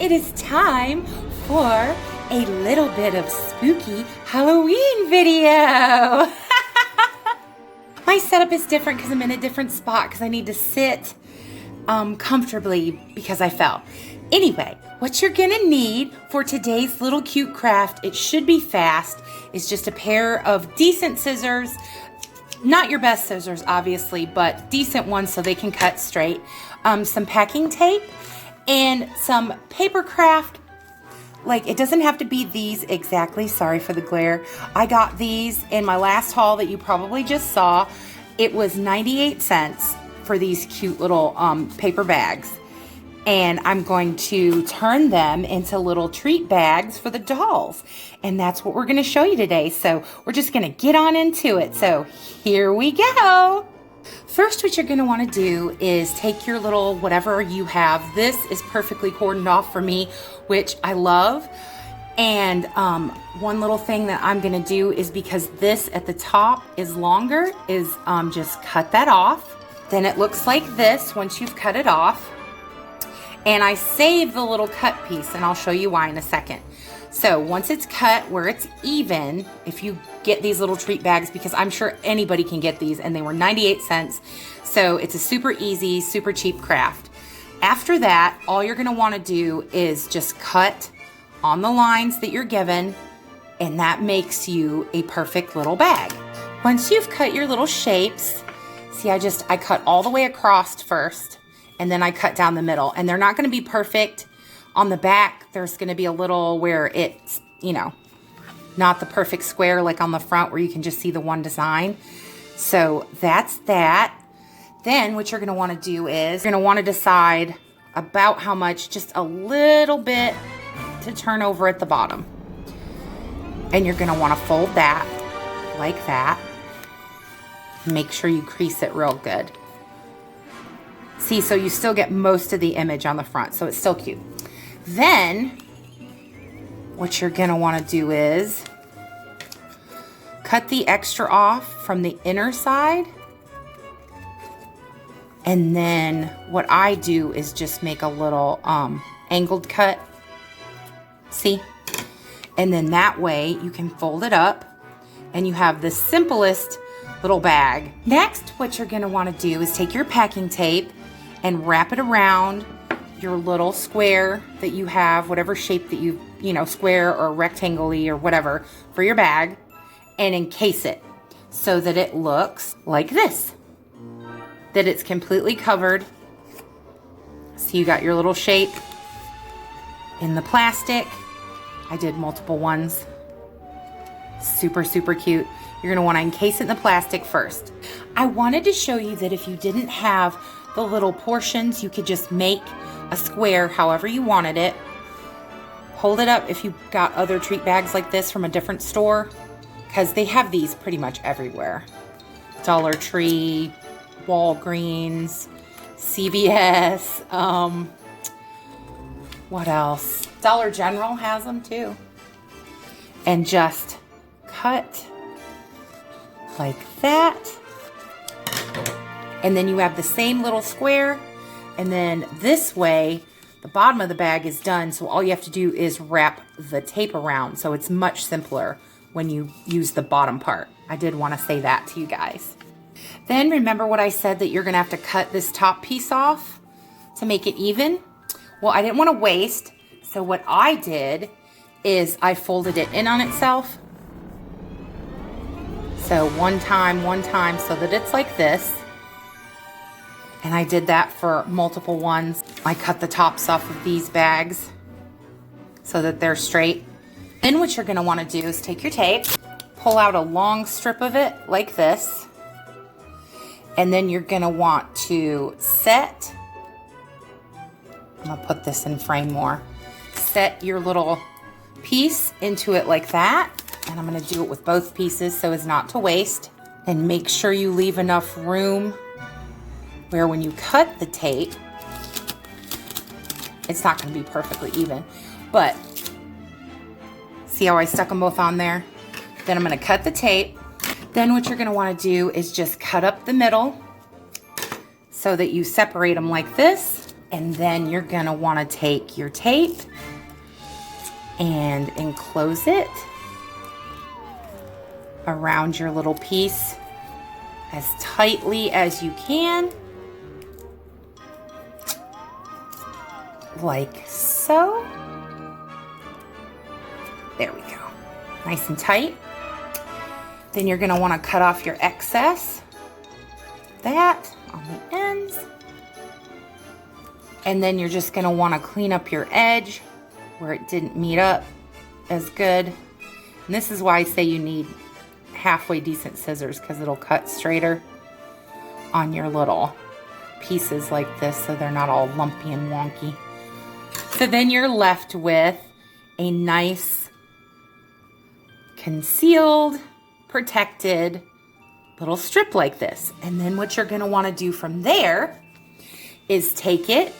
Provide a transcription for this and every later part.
it is time for a little bit of spooky Halloween video. My setup is different because I'm in a different spot because I need to sit comfortably because I fell. Anyway, what you're gonna need for today's little cute craft, it should be fast, is just a pair of decent scissors. Not your best scissors, obviously, but decent ones so they can cut straight. Some packing tape and some paper craft. Like, it doesn't have to be these exactly. Sorry for the glare. I got these in my last haul that you probably just saw. It was 98 cents for these cute little paper bags. And I'm going to turn them into little treat bags for the dolls. And that's what we're going to show you today. So we're just going to get on into it. So here we go. First, what you're going to want to do is take your little whatever you have. This is perfectly cordoned off for me, which I love. And one little thing that I'm going to do is, because this at the top is longer, is just cut that off. Then it looks like this once you've cut it off. And I save the little cut piece, and I'll show you why in a second. So once it's cut where it's even, if you get these little treat bags, because I'm sure anybody can get these, and they were 98 cents. So it's a super easy, super cheap craft. After that, all you're gonna wanna do is just cut on the lines that you're given, and that makes you a perfect little bag. Once you've cut your little shapes, see, I cut all the way across first, and then I cut down the middle, and they're not gonna be perfect. On the back, there's gonna be a little where it's, you know, not the perfect square like on the front where you can just see the one design. So that's that. Then what you're gonna wanna do is, you're gonna wanna decide about how much, just a little bit to turn over at the bottom. And you're gonna wanna fold that like that. Make sure you crease it real good. See, so you still get most of the image on the front, so it's still cute. Then, what you're gonna wanna do is cut the extra off from the inner side. And then what I do is just make a little angled cut. See? And then that way you can fold it up and you have the simplest little bag. Next, what you're gonna wanna do is take your packing tape and wrap it around your little square that you have, whatever shape that you know, square or rectangle-y or whatever, for your bag, and encase it so that it looks like this. That it's completely covered. So you got your little shape in the plastic. I did multiple ones. Super, super cute. You're gonna wanna encase it in the plastic first. I wanted to show you that if you didn't have the little portions, you could just make a square however you wanted it. Hold it up if you got other treat bags like this from a different store, because they have these pretty much everywhere. Dollar Tree, Walgreens, CVS, what else? Dollar General has them too. And just cut like that. And then you have the same little square, and then this way the bottom of the bag is done, so all you have to do is wrap the tape around, so it's much simpler when you use the bottom part. I did want to say that to you guys. Then remember what I said, that you're gonna have to cut this top piece off to make it even? Well, I didn't want to waste, so what I did is I folded it in on itself. So one time, so that it's like this. And I did that for multiple ones. I cut the tops off of these bags so that they're straight. Then what you're gonna wanna do is take your tape, pull out a long strip of it like this, and then you're gonna want to set, I'm gonna put this in frame more, set your little piece into it like that, and I'm gonna do it with both pieces so as not to waste. And make sure you leave enough room where when you cut the tape, it's not gonna be perfectly even, but see how I stuck them both on there? Then I'm gonna cut the tape. Then what you're gonna wanna do is just cut up the middle so that you separate them like this. And then you're gonna wanna take your tape and enclose it around your little piece as tightly as you can, like so. There we go, nice and tight. Then you're gonna wanna cut off your excess, that on the ends. And then you're just gonna wanna clean up your edge where it didn't meet up as good. And this is why I say you need halfway decent scissors, because it'll cut straighter on your little pieces like this so they're not all lumpy and wonky. So then you're left with a nice concealed, protected little strip like this. And then what you're gonna wanna do from there is take it.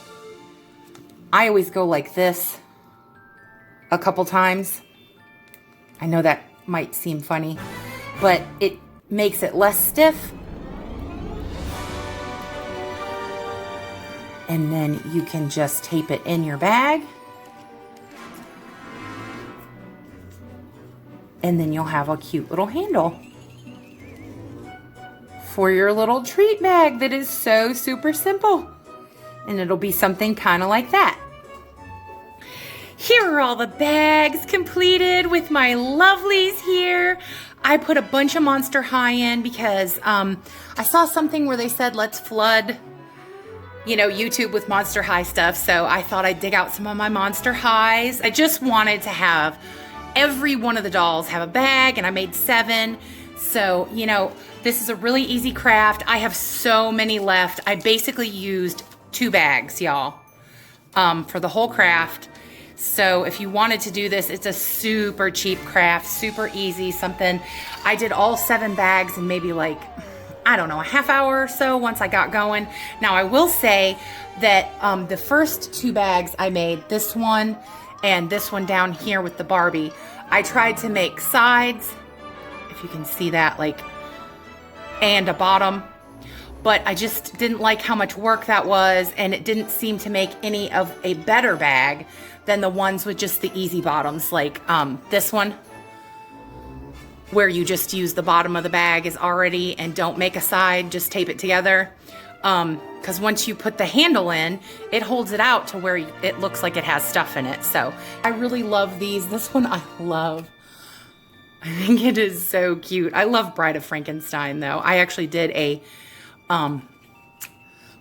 I always go like this a couple times. I know that might seem funny, but it makes it less stiff. And then you can just tape it in your bag. And then you'll have a cute little handle for your little treat bag that is so super simple. And it'll be something kind of like that. Here are all the bags completed with my lovelies here. I put a bunch of Monster High in because I saw something where they said let's flood, you know, YouTube with Monster High stuff. So I thought I'd dig out some of my Monster Highs. I just wanted to have every one of the dolls have a bag, and I made 7. So, you know, this is a really easy craft. I have so many left. I basically used 2 bags, y'all, for the whole craft. So if you wanted to do this, it's a super cheap craft, super easy, something. I did all 7 bags in maybe like, I don't know, a half hour or so once I got going. Now I will say that the first 2 bags I made, this one and this one down here with the Barbie, I tried to make sides, if you can see that, like, and a bottom. But I just didn't like how much work that was, and it didn't seem to make any of a better bag than the ones with just the easy bottoms, like this one, where you just use the bottom of the bag is already and don't make a side, just tape it together. Because once you put the handle in, it holds it out to where it looks like it has stuff in it. So I really love these. This one I love. I think it is so cute. I love Bride of Frankenstein though. I actually did a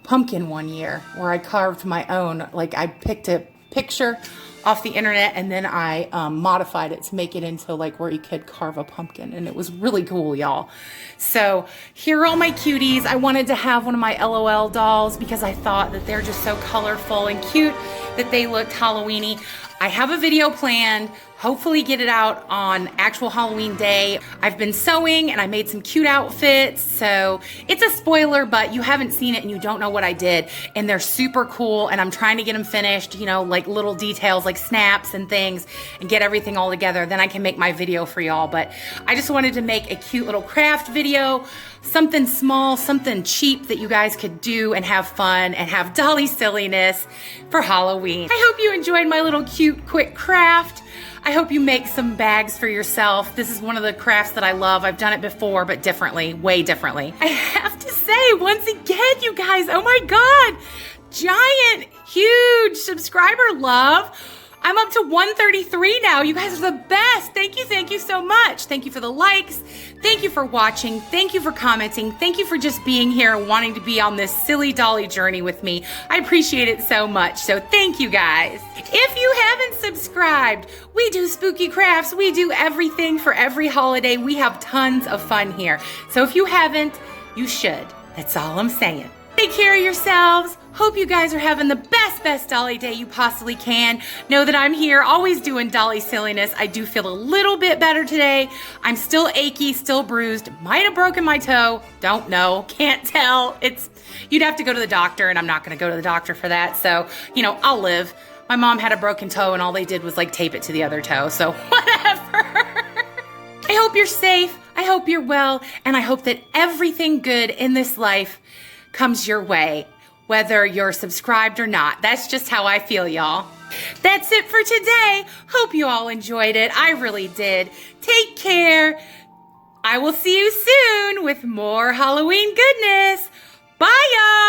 pumpkin one year where I carved my own. Like I picked a picture off the internet and then I modified it to make it into like where you could carve a pumpkin, and it was really cool, y'all. So here are all my cuties. I wanted to have one of my LOL dolls because I thought that they're just so colorful and cute that they looked Halloween-y. I have a video planned, hopefully get it out on actual Halloween day. I've been sewing and I made some cute outfits, so it's a spoiler, but you haven't seen it and you don't know what I did, and they're super cool, and I'm trying to get them finished, you know, like little details like snaps and things, and get everything all together. Then I can make my video for y'all, but I just wanted to make a cute little craft video, something small, something cheap that you guys could do and have fun and have dolly silliness for Halloween. I hope you enjoyed my little cute quick craft. I hope you make some bags for yourself. This is one of the crafts that I love. I've done it before, but differently, way differently. I have to say, once again, you guys, oh my God, giant, huge subscriber love. I'm up to 133 now. You guys are the best. Thank you so much. Thank you for the likes. Thank you for watching. Thank you for commenting. Thank you for just being here and wanting to be on this silly dolly journey with me. I appreciate it so much. So thank you guys. If you haven't subscribed, we do spooky crafts. We do everything for every holiday. We have tons of fun here. So if you haven't, you should. That's all I'm saying. Take care of yourselves. Hope you guys are having the best dolly day you possibly can. Know that I'm here always doing dolly silliness. I do feel a little bit better today. I'm still achy, still bruised. Might have broken my toe. Don't know. Can't tell. You'd have to go to the doctor, and I'm not going to go to the doctor for that. So, you know, I'll live. My mom had a broken toe, and all they did was like tape it to the other toe. So whatever. I hope you're safe. I hope you're well. And I hope that everything good in this life comes your way, whether you're subscribed or not. That's just how I feel, y'all. That's it for today. Hope you all enjoyed it. I really did. Take care. I will see you soon with more Halloween goodness. Bye, y'all.